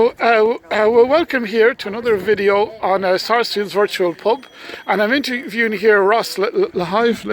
Well, welcome here to another video on Sarsfield's Virtual Pub, and I'm interviewing here Ross Lahive.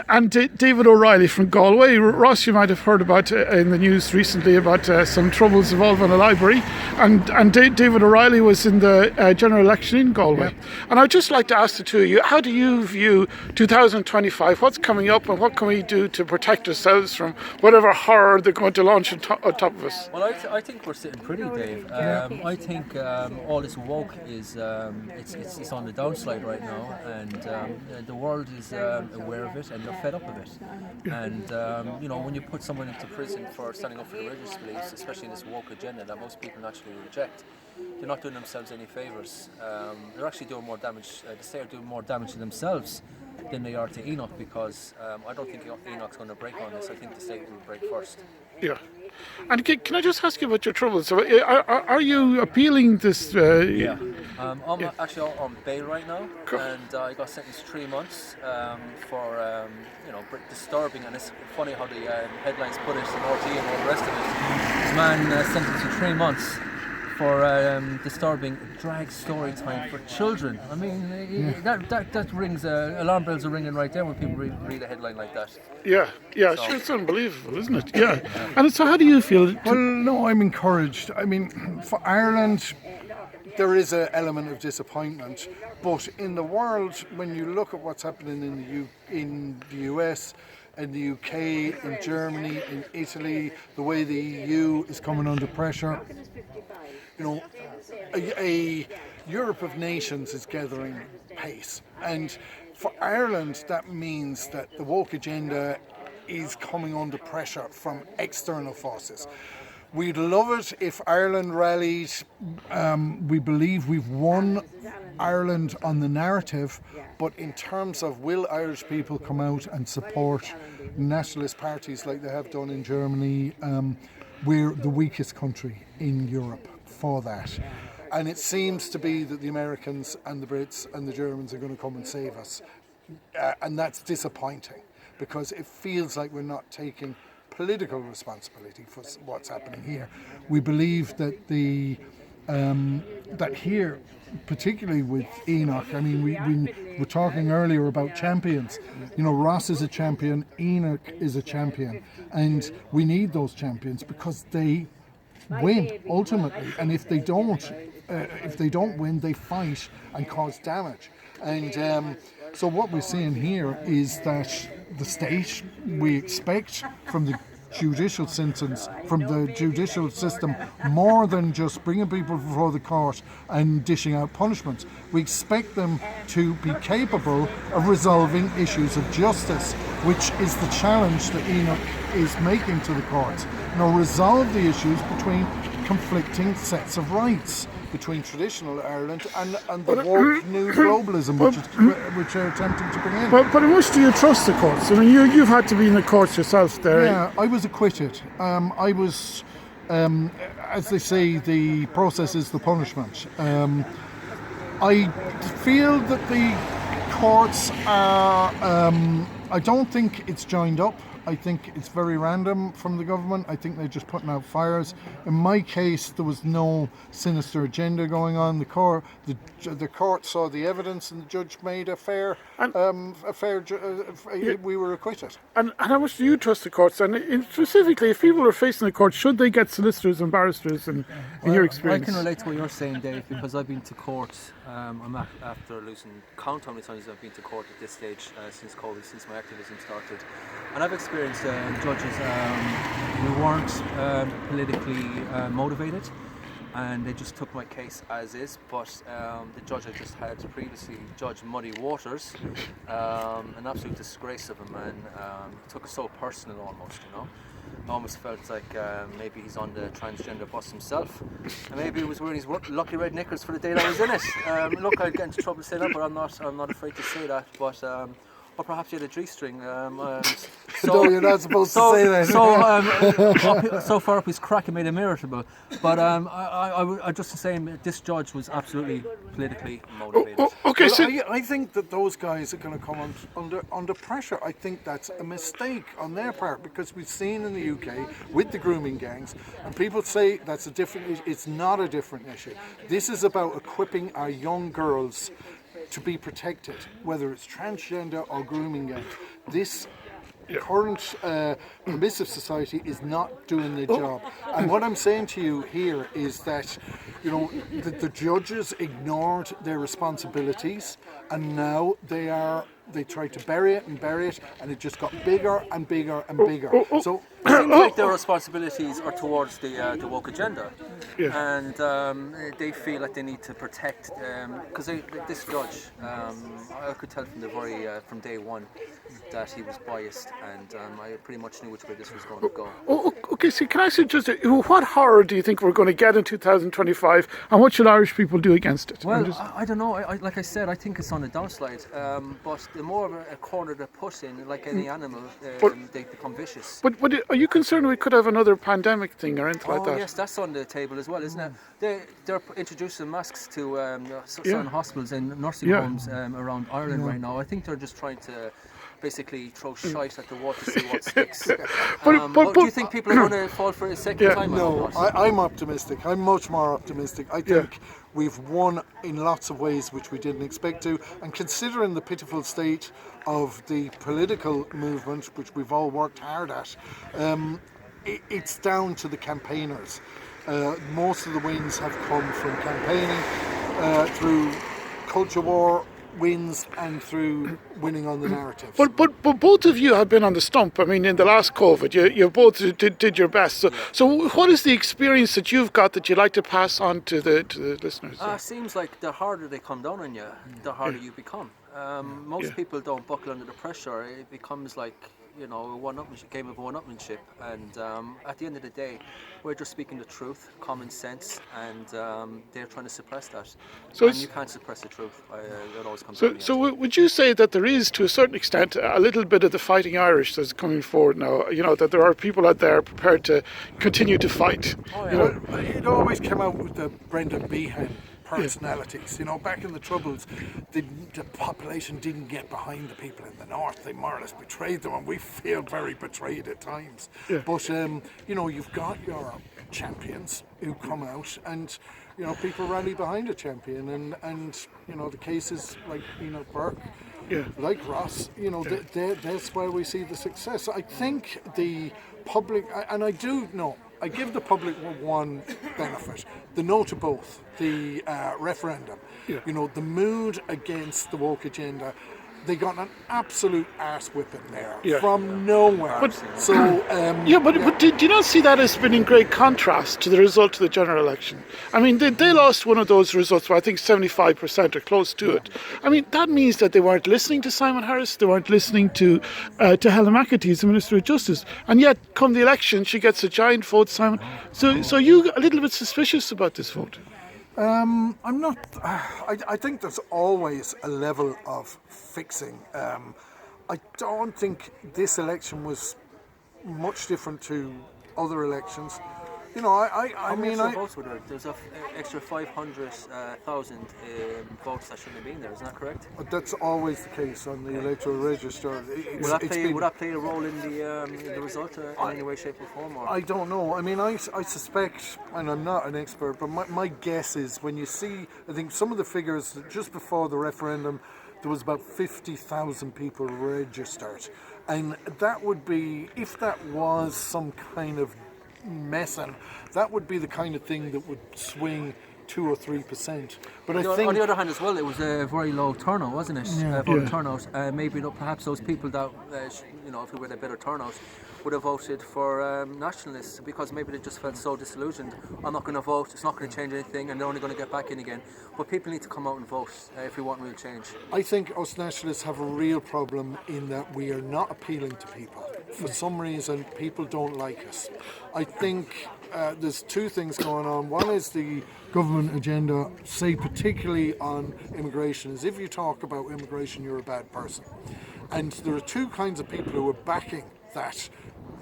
And David O'Reilly from Galway. Ross, you might have heard about in the news recently about some troubles involving a library, and David O'Reilly was in the general election in Galway. Yeah. And I'd just like to ask the two of you, how do you view 2025? What's coming up, and what can we do to protect ourselves from whatever horror they're going to launch on top of us? Well, I think we're sitting pretty, Dave. I think all this woke is it's on the downside right now, and the world is aware of it, and they're fed up of it. And when you put someone into prison for standing up for the religious beliefs, especially in this woke agenda that most people naturally reject, they're not doing themselves any favours. They're actually doing more damage. They say they're doing more damage to themselves than they are to Enoch, because I don't think Enoch's going to break on this. I think the state will break first. Yeah. And can I just ask you about your troubles? So, are you appealing this? Yeah. I'm actually on bail right now, cool. And I got sentenced 3 months for disturbing. And it's funny how the headlines put it, and RT and all the rest of it. This man sentenced to 3 months for disturbing drag story time for children. I mean, that rings alarm bells are ringing right there when people read a headline like that. Yeah, so. Sure, it's unbelievable, isn't it? Yeah. And so, how do you feel? Well, no, I'm encouraged. I mean, for Ireland, there is an element of disappointment, but in the world, when you look at what's happening in the US, in the UK, in Germany, in Italy, the way the EU is coming under pressure, a Europe of nations is gathering pace. And for Ireland, that means that the woke agenda is coming under pressure from external forces. We'd love it if Ireland rallied. We believe we've won Ireland on the narrative, but in terms of will Irish people come out and support nationalist parties like they have done in Germany, we're the weakest country in Europe for that. And it seems to be that the Americans and the Brits and the Germans are going to come and save us. And that's disappointing, because it feels like we're not taking political responsibility for what's happening here. We believe that that here, particularly with Enoch, I mean, we were talking earlier about champions. Ross is a champion, Enoch is a champion, and we need those champions because they win ultimately. And if they don't win, they fight and cause damage. And so what we're seeing here is that the state, we expect from the judicial sentence, from the judicial system, more than just bringing people before the court and dishing out punishments. We expect them to be capable of resolving issues of justice, which is the challenge that Enoch is making to the courts. Resolve the issues between conflicting sets of rights, between traditional Ireland and the woke new globalism, which they're attempting to bring in. But how much do you trust the courts? I mean, you've had to be in the courts yourself there. Yeah, I was acquitted. I was, as they say, the process is the punishment. I feel that the courts are, I don't think it's joined up. I think it's very random from the government. I think they're just putting out fires. In my case, there was no sinister agenda going on. The court saw the evidence, and the judge made a fair. We were acquitted. And how much do you trust the courts? And specifically, if people are facing the court, should they get solicitors and barristers? In your experience, I can relate to what you're saying, Dave, because I've been to court. I'm after losing count how many times I've been to court at this stage since COVID, since my activism started, and I've experienced judges who weren't politically motivated, and they just took my case as is. But the judge I just had previously, Judge Muddy Waters, an absolute disgrace of a man, took it so personal almost, I almost felt like maybe he's on the transgender bus himself, and maybe he was wearing his lucky red knickers for the day that I was in it. Look, I'd get into trouble saying that, but I'm not afraid to say that. But or perhaps he had a G-string. No, you're not supposed to say that. So far up his crack, it made him irritable. But I just saying this judge was absolutely politically motivated. Okay, Well, so I think that those guys are going to come under pressure. I think that's a mistake on their part, because we've seen in the UK with the grooming gangs, and people say that's a different issue. It's not a different issue. This is about equipping our young girls to be protected, whether it's transgender or grooming gangs. This current permissive society is not doing the job. And what I'm saying to you here is that, you know, the judges ignored their responsibilities, and now they tried to bury it, and it just got bigger and bigger and bigger. So It seems like their responsibilities are towards the woke agenda, and they feel like they need to protect, because this judge, I could tell from day one that he was biased, and I pretty much knew which way this was going to go. okay, so can I suggest, what horror do you think we're going to get in 2025, and what should Irish people do against it? Well, I don't know. Like I said, I think it's on a downslide. But the more of a corner they're put in, like any animal, they become vicious. But are you concerned we could have another pandemic thing or anything like that? Oh yes, that's on the table as well, isn't it? They're introducing masks to certain hospitals and nursing homes around Ireland right now. I think they're just trying to basically throw shite at the wall to see what sticks. But do you think people are going to fall for it a second time? No, I'm optimistic. I'm much more optimistic. I think we've won in lots of ways which we didn't expect to, and considering the pitiful state of the political movement, which we've all worked hard at, it's down to the campaigners. Most of the wins have come from campaigning through culture war wins and through winning on the narrative. But both of you have been on the stump. I mean, in the last COVID, you both did your best. So what is the experience that you've got that you'd like to pass on to the listeners? Seems like the harder they come down on you, the harder you become. Most people don't buckle under the pressure. It becomes like, you know, a game of one-upmanship, and at the end of the day, we're just speaking the truth, common sense, and they're trying to suppress that. And you can't suppress the truth. It always comes down. So would you say that there is, to a certain extent, a little bit of the fighting Irish that's coming forward now? You know, that there are people out there prepared to continue to fight. Oh, yeah. You know, it always came out with the Brendan Behan personalities. You know, back in the Troubles, the population didn't get behind the people in the north. They more or less betrayed them, and we feel very betrayed at times. But you know, you've got your champions who come out, and you know, people rally behind a champion, and you know, the cases like Enoch Burke, like Ross, you know, that's where we see the success. I think the public, and I do know, I give the public one benefit, the no to both, the referendum. You know, the mood against the woke agenda, they got an absolute arse whipping there from nowhere. But did you not see that as been in great contrast to the result of the general election? I mean, they lost one of those results by I think 75% or close to it. I mean, that means that they weren't listening to Simon Harris, they weren't listening to Helen McEntee as the Minister of Justice, and yet come the election she gets a giant vote, Simon. So you a little bit suspicious about this vote? I'm not. I think there's always a level of fixing. I don't think this election was much different to other elections. You know, I mean, votes were there? There's an extra 500,000 votes that shouldn't have been there. Isn't that correct? That's always the case on the electoral register. Would that play a role in the result in any way, shape, or form? Or? I don't know. I mean, I suspect, and I'm not an expert, but my guess is when you see, I think some of the figures just before the referendum, there was about 50,000 people registered, and that would be, if that was some kind of messing, that would be the kind of thing that would swing 2 or 3%. But I think on the other hand as well, it was a very low turnout, wasn't it? Turnout. Maybe perhaps those people that you know, if we had a better turnout, would have voted for nationalists, because maybe they just felt so disillusioned. I'm not going to vote. It's not going to change anything, and they're only going to get back in again. But people need to come out and vote if we want real change. I think us nationalists have a real problem in that we are not appealing to people. For some reason, people don't like us. I think there's two things going on. One is the government agenda, say particularly on immigration, is if you talk about immigration, you're a bad person. And there are two kinds of people who are backing that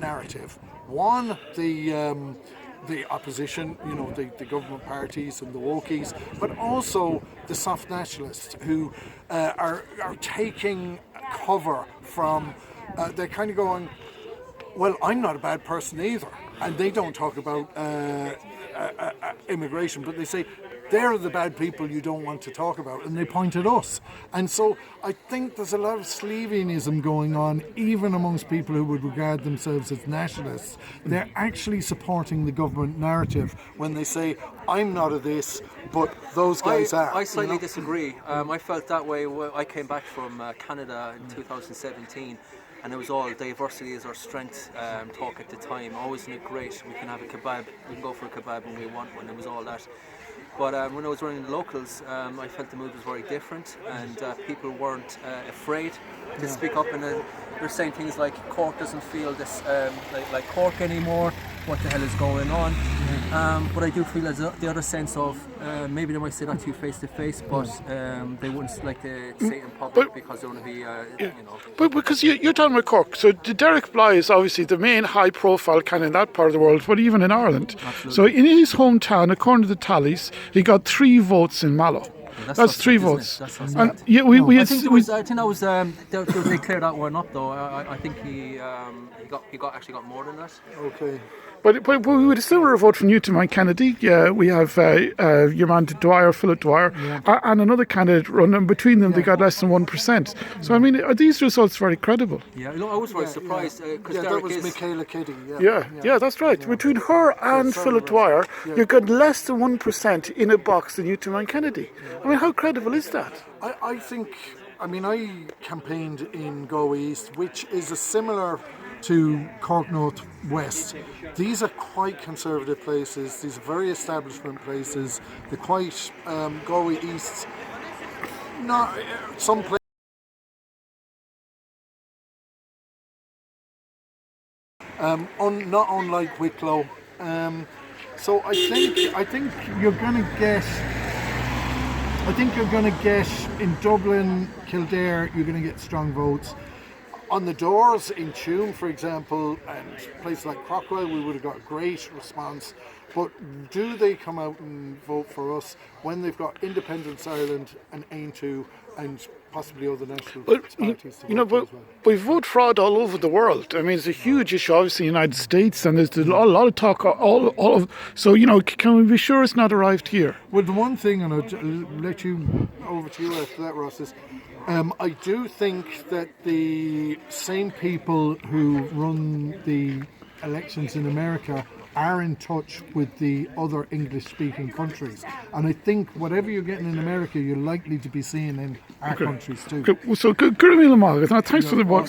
narrative. One, the opposition, the government parties and the wokies, but also the soft nationalists who are taking cover from, they're kind of going, well, I'm not a bad person either. And they don't talk about immigration, but they say, they're the bad people you don't want to talk about, and they point at us. And so I think there's a lot of Slevianism going on, even amongst people who would regard themselves as nationalists. They're actually supporting the government narrative when they say, I'm not of this, but those guys are. I slightly disagree. I felt that way when I came back from Canada in 2017. And it was all diversity is our strength talk at the time. Always looked great. We can have a kebab. We can go for a kebab when we want one. It was all that. But when I was running the locals, I felt the mood was very different, and people weren't afraid to speak up. And they're saying things like Cork doesn't feel this like Cork anymore. What the hell is going on? But I do feel there's the other sense of maybe they might say that to you face to face, but they wouldn't like to say it in public because they want to be, But because you're talking about Cork, so Derek Bly is obviously the main high-profile kind in that part of the world, but even in Ireland. Absolutely. So in his hometown, according to the tallies, he got 3 votes in Mallow. That's 3 votes. And yeah, I think that was they cleared that one up though. I think he actually got more than that. Okay. But we would a similar vote from Newton and Kennedy. Yeah, we have your man Dwyer, Philip Dwyer, and another candidate run, and between them they got less than 1%. So I mean, are these results very credible? Yeah, I was very surprised because that was Michaela Kitty. Yeah, that's right. Between her and Philip Dwyer, you got less than 1% in a box than Newton and Kennedy. I mean, how credible is that? I think, I campaigned in Galway East, which is a similar to Cork North West. These are quite conservative places. These are very establishment places. They're quite Galway East. Not some places. Not unlike Wicklow. So I think you're going to get. I think you're going to get in Dublin, Kildare. You're going to get strong votes. On the doors in Tuam, for example, and places like Crockwell, we would have got a great response. But do they come out and vote for us when they've got Independence Ireland and Aontú and possibly other national parties to vote but as well? we vote fraud all over the world. I mean, it's a huge issue, obviously, in the United States, and there's a lot of talk all of. So, can we be sure it's not arrived here? Well, the one thing, and I'll let you over to you after that, Ross, is I do think that the same people who run the elections in America are in touch with the other English-speaking countries. And I think whatever you're getting in America, you're likely to be seeing in our countries too. So, good meal, Margaret. Thanks for the book.